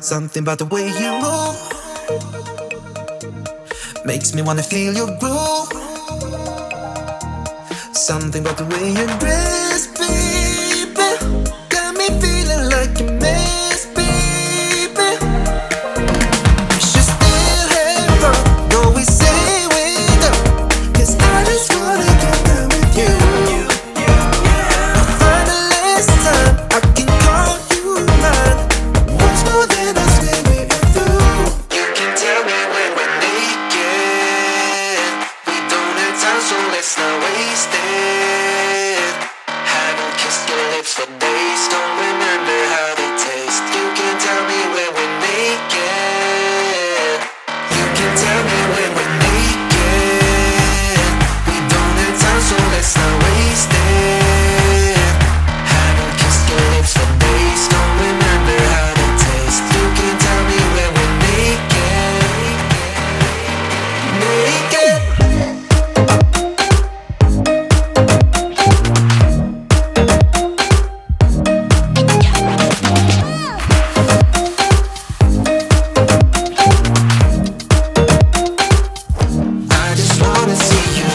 Something about the way you move makes me wanna feel your groove. Something about the way you dress, baby, got me feeling like a mess, baby. We should still have fun, though we say we don't, 'cause I just wanna get down with you. For the last time, I can call you mine. Once more than I say we're through. You can tell me when we're naked. We don't have time, so let's not waste it. Haven't kissed your lips for days, don't remember how they taste. You can tell me when we're naked. You can tell me when we're naked. We don't have time, so let's not waste it. Haven't kissed your lips for days, don't remember how they taste. You can tell me when we're naked. Naked. I just wanna see you.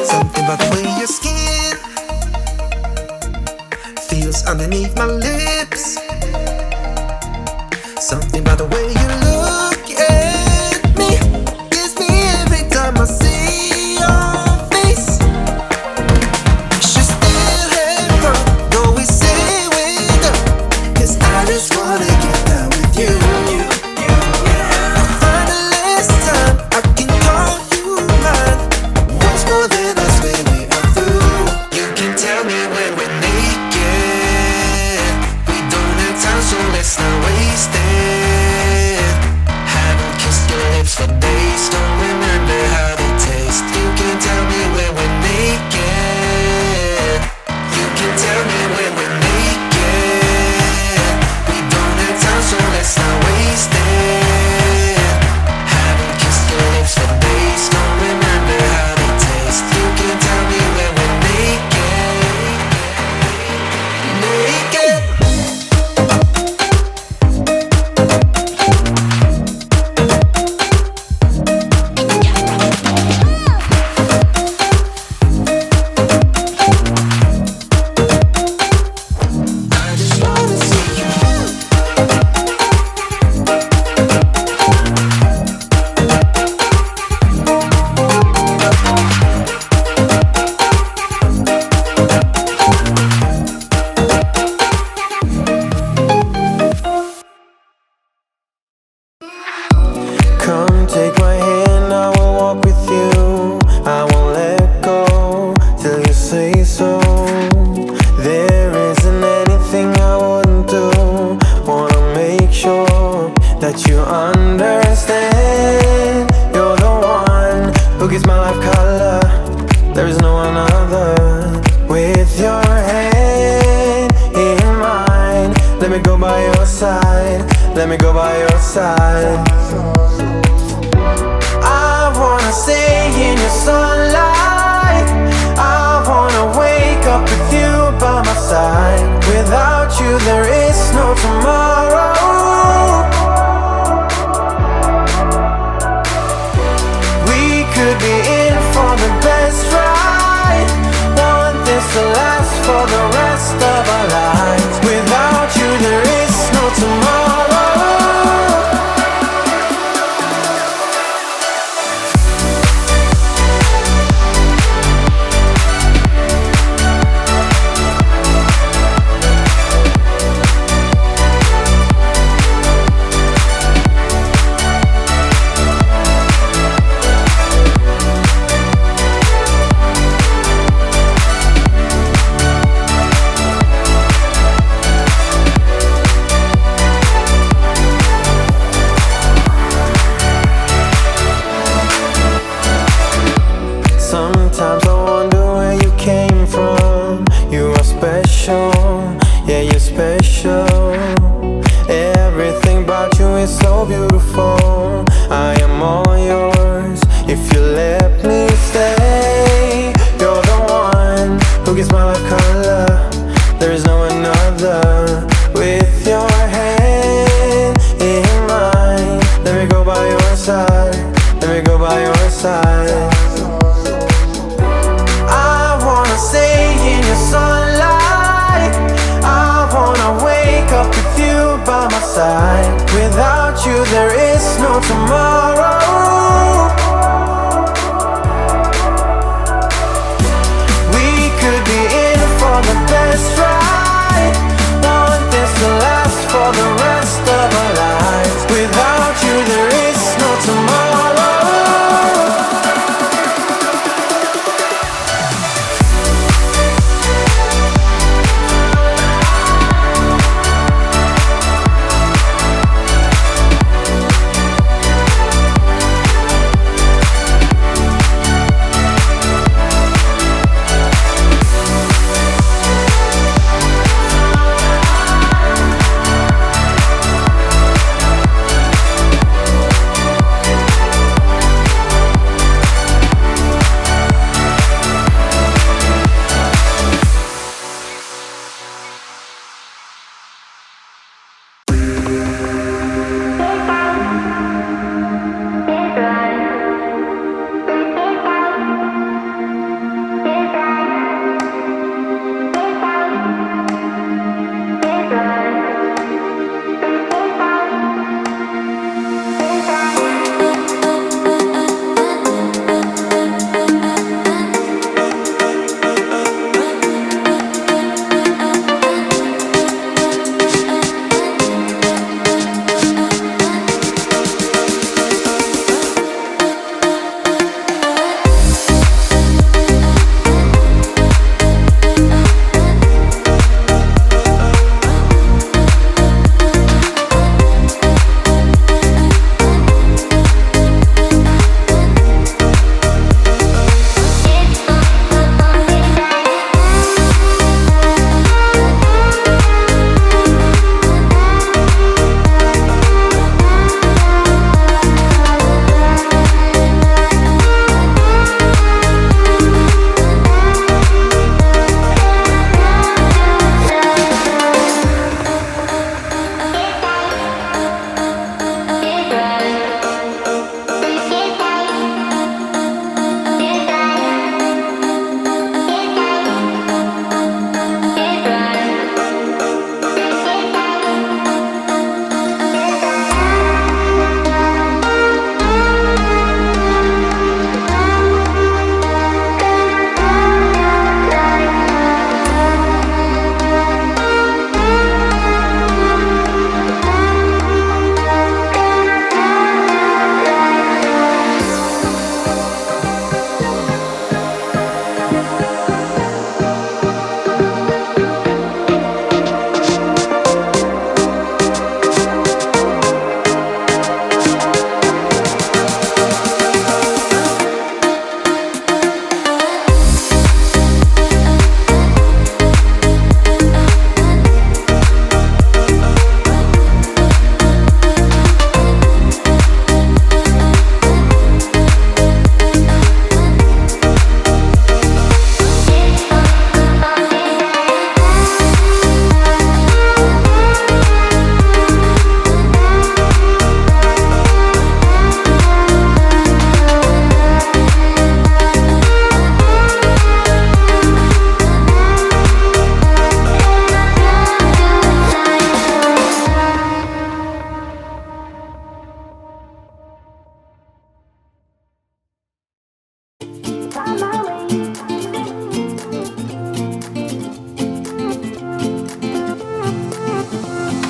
Something about the way your skin feels underneath my lips. Something about the way you look at me gets me every time I see your face. We should still have fun, though we say we don't, 'cause I just wanna get down with you. For the last time, I can call you mine. Once more than I swear we are through. You can tell me when we're naked. We don't have time, so let's not waste it. Haven't kissed your lips for days, don't remember how they taste. You can tell me when we're naked. You can tell me when we're naked. We don't have time, so let's not waste it. Haven't kissed your lips for days, don't remember how they taste. You can tell me when we're naked. Naked. I just wanna see you. Come take my hand, I will walk with you. I won't let go till you say so. There isn't anything I wouldn't do. Wanna make sure that you understand. You're the one who gives my life color. There is no one other. With your hand in mine, let me go by your side. Let me go by your side. I wanna stay in your sunlight. I wanna wake up with you by my side. Without you there is no tomorrow. We could be in for the best ride. Want this to last for the rest of our lives. Without you there is no tomorrow. is so beautiful. I am all yours if you let me stay. You're the one who gives my life color. There is no another. With your hand in mine, let me go by your side. Let me go by your side. I wanna stay in your sunlight. I wanna wake up with you by my side. Without you there is no tomorrow. We could be in for the best ride. Want this to last for the rest of our lives. Without you there is no tomorrow.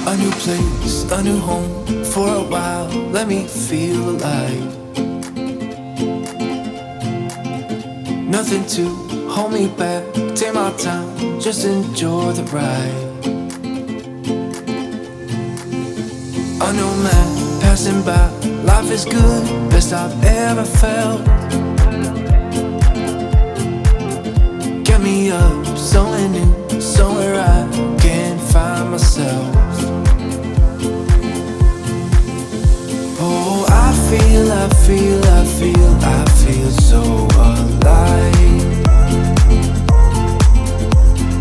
A new place, a new home. For a while, let me feel alive. Nothing to hold me back. Take my time, just enjoy the ride. A new man passing by. Life is good, best I've ever felt. Get me up, somewhere new, somewhere I can find myself. feel so alive.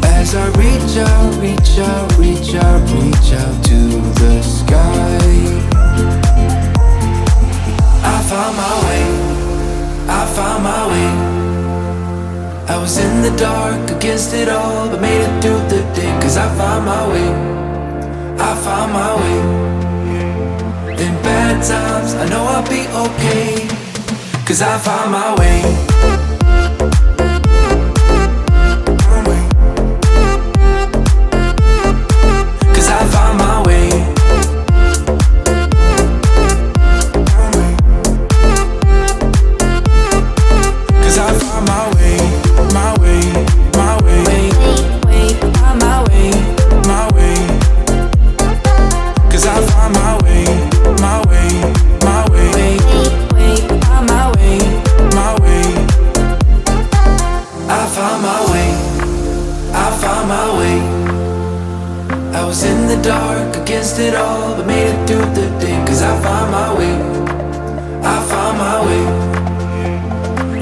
As I reach out, reach out, reach out, reach out to the sky. I found my way, I found my way. I was in the dark against it all, but made it through the day. Cause I found my way, I found my way. In bad times, I know I'll be okay. Cause I found my way. Cause I found my way. Cause I found my way, my way, my way. Find my way, my way. Cause I found my way, my way, my way. Find my way, my way. I found my way, I found my way. I was in the dark against it all, but made it through the day. Cause I found my way, I found my way.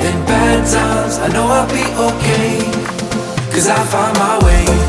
In bad times, I know I'll be okay. Cause I found my way.